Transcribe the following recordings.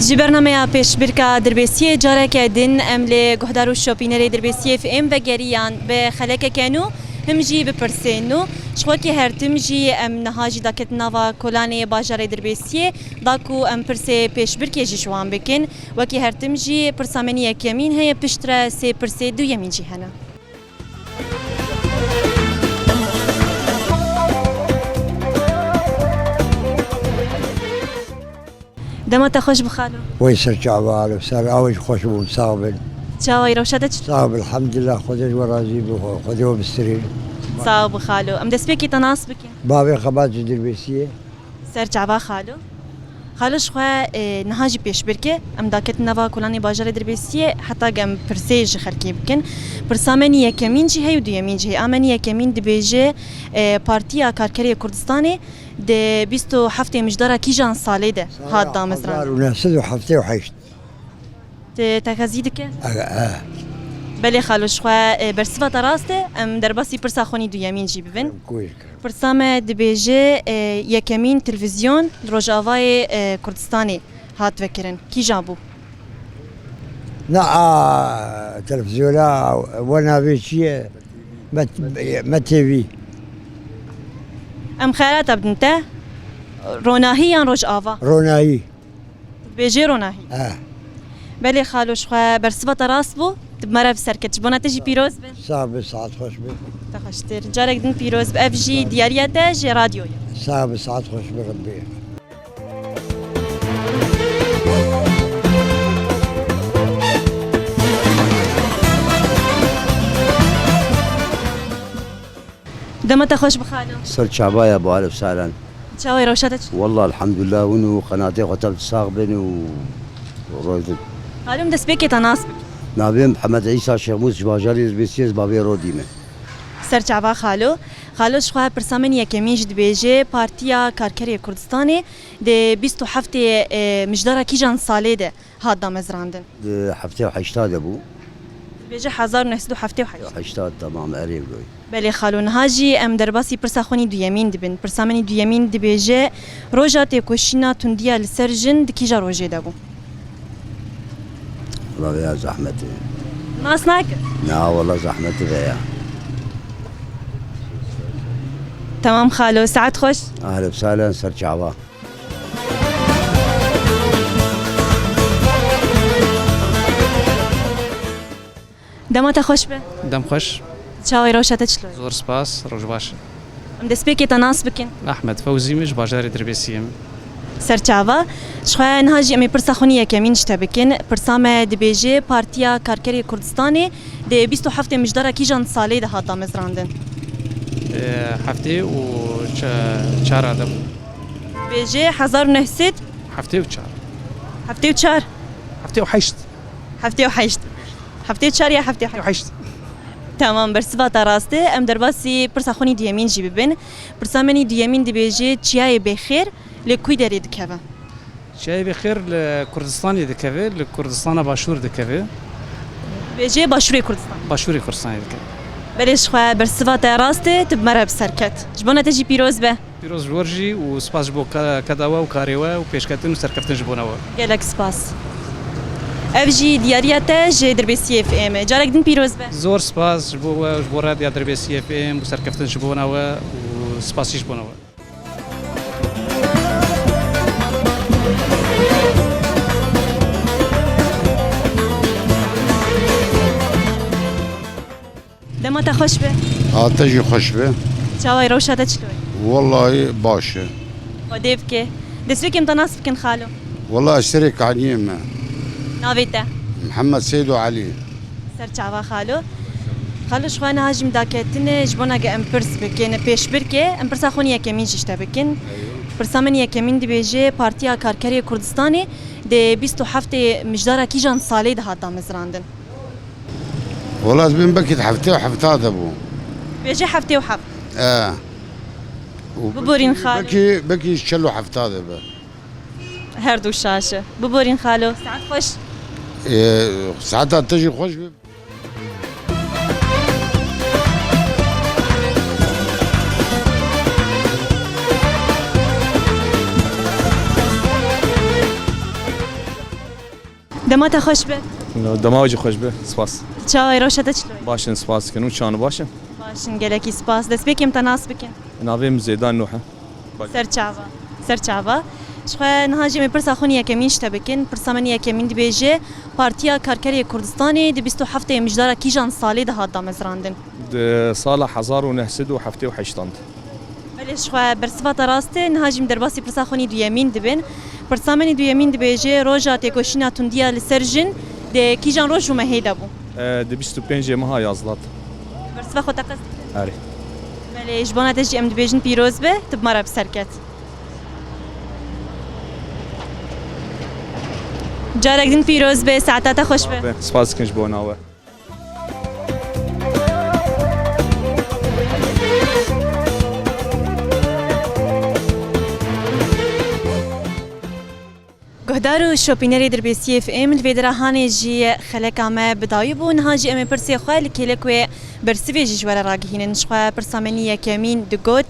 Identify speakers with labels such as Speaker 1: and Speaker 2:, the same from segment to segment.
Speaker 1: جی برنامه پیش برکا دربیسیه جاره که دین امل گهدارو شوپینری دربیسیه فیم و گریان به خلک کنو هم جی بپرسینو شخور که هر تم جی ام نهاجی دکت نوا کلانه باجار دربیسیه داکو ام پرسه پیش برکه جی شوان بکن و که هر تم جی پرسامنی یکیمین هی پشتره سه پرسه دو یمین جی هنه. دمت خوش بخالو.
Speaker 2: ويسر شعبان وسر أوج خوش وصابل.
Speaker 1: شاوي روشتك؟
Speaker 2: صابل الحمد لله خذ ورازي خذ وبسترين.
Speaker 1: صاب بخالو. أم دسبيكي تناصبك؟
Speaker 2: بابي خباز دربيسية.
Speaker 1: سر شعبان خالو. خالش خوا نهاجي بيش بركة أم داكت نوا كلاني باجر دربيسية حتى جم برسيج خلكي بكن برسامني يكمين جي هي ودو يمين جي آمني يكمين دبيجة بارتيا كاركري كردستاني ده بيستو حفتة مجدرة كيجان صالي ده هاد دامزران.
Speaker 2: ونحسد وحفتة وحيشت.
Speaker 1: تكازيدك؟ بله خالش خوا برسفة راسته أم درباسي برسا خوني دو يمين جي ببن. برسامة دبيجة يكمين تلفزيون روجاواي كردستاني هات فكرن كي جابو؟
Speaker 2: لا تلفزيون وانا بيشي ما تيفي.
Speaker 1: أم خيرات أبنته روناهي يان روجاوا؟
Speaker 2: روناهي.
Speaker 1: بيجي روناهي. بله خالش خوا برسفة راسبو تبمرة بسركتش بنا تجي بيروز بن؟
Speaker 2: صعب ساعات خوش بن.
Speaker 1: تخشتر جارك دن بيروز بأفجي ديارياته جي راديو.
Speaker 2: صعب ساعات خوش بربيه.
Speaker 1: دمت خوش بخالو.
Speaker 3: صرت شعبايا ابو الف سهلا.
Speaker 1: شاوي روشتك؟
Speaker 3: والله الحمد لله ونو قناتي قتلت صاغبن ورويد.
Speaker 1: خالو دسبيكي تناصبك.
Speaker 3: نابي محمد عيسى شيخ موسى باجاري بيسيز بابي روديمه.
Speaker 1: سر شعبا خالو خالوش خوا برسامن یکمین جد بیجه پارتیا کارکری کردستانی ده 27 مجدار کیجان ساله ده هاد دامزراندن.
Speaker 3: حفتي وحشتاد ابو.
Speaker 1: بیجه 1907
Speaker 3: حشتاد تمام قريب لوي.
Speaker 1: بله خالو نهاجی ام درباسی پرساخونی دو یمین دبن پرسامنی دو یمین دبیجه روجات کوشینا تندیا لسرجن دکیجا روجه دبو.
Speaker 3: والله يا زحمتي.
Speaker 1: ناسناك؟
Speaker 3: لا والله زحمتي ذا.
Speaker 1: تمام خالو ساعات خوش.
Speaker 3: اهلا وسهلا صرت شعبان.
Speaker 1: دمت خوش به؟
Speaker 4: دم خوش.
Speaker 1: شاوي روشتك شلون؟
Speaker 4: زور سباس روج باش.
Speaker 1: ام دسبيكي تناصبكن؟
Speaker 4: احمد فوزي مش باجاري دربيسيم.
Speaker 1: سرچاوا شخوا نهاجی امی پرساخونی یکمین شتبکن پرسام دبیجه پارتیا کارکری کردستانی ده 27 مجدار کیجان ساله ده هات مزراندن.
Speaker 4: هفته و چهار آدم.
Speaker 1: بیجه 1900.
Speaker 4: هفته و چهار.
Speaker 1: هفته و چهار.
Speaker 4: هفته و هشت.
Speaker 1: هفته و هشت. هفته و چهار یا هفته و
Speaker 4: هشت.
Speaker 1: تمام برسفات راسته ام درباسی پرساخونی دیمین جی ببین پرسامنی دیمین دبیجه چیای بخیر لكوي داري دكافا
Speaker 4: شاي بخير لكردستاني دكافا لكردستان باشور دكافا
Speaker 1: بيجي باشوري كردستان
Speaker 4: باشوري كردستاني دكافا
Speaker 1: بلش خوا برسفات راسته تبمرة بسركت جبونا تجي بيروز به
Speaker 4: بيروز جورجي وسباس جبو كداوا وكاريوا وبيشكتن وسركفتن جبوناوا
Speaker 1: قالك سباس افجي ديارياته جي دربيسي اف ام جارك دين بيروز به
Speaker 4: زور سباس جبو راديو دربيسي اف ام وسركفتن جبوناوا وسباسي جبوناوا دمت خوش به؟
Speaker 5: تجي خوش به؟
Speaker 1: شاوي روشتك شلون؟
Speaker 5: والله باشا.
Speaker 1: وديف كي؟ دسوك متناصب كن خالو؟
Speaker 5: والله اشترك عليم.
Speaker 1: نافيتا؟
Speaker 5: محمد سيد وعلي.
Speaker 1: سر شعبا خالو؟ خالو شخوانا هاجم داكتن جبونا ام برس بكن بيش بركه ام برسا خوني يكمين جشتا بكن برسامن يكمين دبيجه بارتيا كاركري كردستاني ده 27 مجدار كيجان سالي ده هاد دامزراندن.
Speaker 5: والله زبين بكيت حفتي وحفتات ابو.
Speaker 1: بيجي حفتي وحفت. ببورين خالو.
Speaker 5: بكي شلو حفتات ابو.
Speaker 1: هردو الشاشة. ببورين خالو. ساعات خوش.
Speaker 5: ساعات تجي خوش.
Speaker 1: دمات خوش به
Speaker 6: دماغی خوش به سپاس
Speaker 1: چای روشته چلوی
Speaker 6: باشن سپاس کنم چانو باشن
Speaker 1: باشن گلکی سپاس دست بکیم تناس بکن
Speaker 6: ناویم زیدان نوحه
Speaker 1: سرچاوا شخوا نهاجی می پرسا خونی یکمین شته بکن پرسا من یکمین دی بیجه پارتیا کارکری کردستانی دی 27 مجدارا کیجان سالی ده هات دامزراندن
Speaker 6: سال 1978
Speaker 1: ولی شخوا برصفات راسته نهاجم در باسی پرسا خونی دو یمین دبن پرسا من دو یمین دی بیجه روژا تکوشینا تندیا لسرجن دی کیجان روژ و مهیده بو
Speaker 6: دی 25 ماه یازلات
Speaker 1: برصفا خود تقصد
Speaker 6: آره
Speaker 1: ولی جبانه تجی ام دی بیجن پیروز به تب مرا بسرکت جارك دين فيروز بساعتها خوش به
Speaker 6: سپاس کنش بوناوه
Speaker 1: گهدارو شوپینری در بیسی اف ام الفيدرا هاني جي خلقا ما بدايبو نهاجي ام برسي خوال كيلكوي برسوي جوار راگهين نشخوا برسامنيه كمين دگوت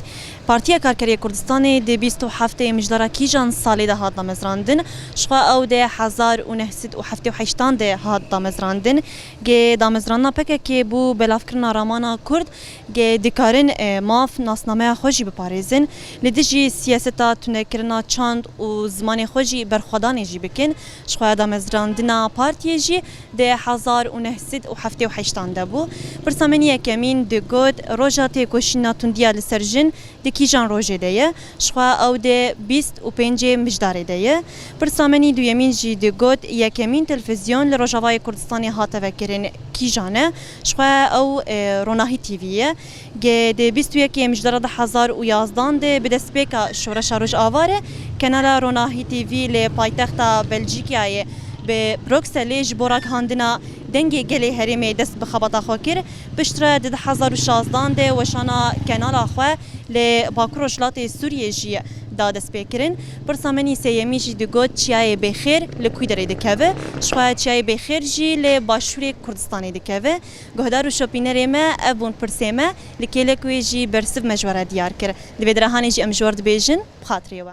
Speaker 1: پارتیا کارکری کردستان دی 27 مجدارا کیجان سالی ده هات دامزراندن شخوا او ده 1978 ده هات دامزراندن گه دامزرانا پکه که بو بلافکرنا رامانا کرد گه دکارن ماف ناسنامه خوشی بپاريزن لدیجی سیاستا تونکرنا چاند و زمان خوشی برخودان جی بکن شخوا دامزراندنا پارتیا جی ده 1978 ده بو پرسامنیه کمین دگود روژات کوشینا تندیا لسرجن کیجان روژه دیه شخوا او ده 25 مجداره دیه پرسامنی دویمین جی دگوت یکمین تلفزیون لروجاوای کردستانی هاته وکرین کیجانه شخوا او روناهی تیویه گه ده 21 مجداره ده 2011 ده بدست بیکا شورش روش آواره کنالا روناهی تیوی لی پایتخت بلژیکیای به بروکسل جبورک هاندنا دنگی گلی هریمه دست بخبطا خوکر پشتره ده 2016 ده وشانا کنال آخوه لی باکر جلات سوریه جی داد سپیکرین پرسامنی سیمی جی دگوت چیای بخیر لکوی داره دکوه شخواه چیای بخیر جی لی باشور کردستانی دکوه گهدار و شوپینر ما ابون پرسیمه لکی لکوی جی برسف مجوره دیار کر دویدرهانی جی امجورد بیجن بخاطریوه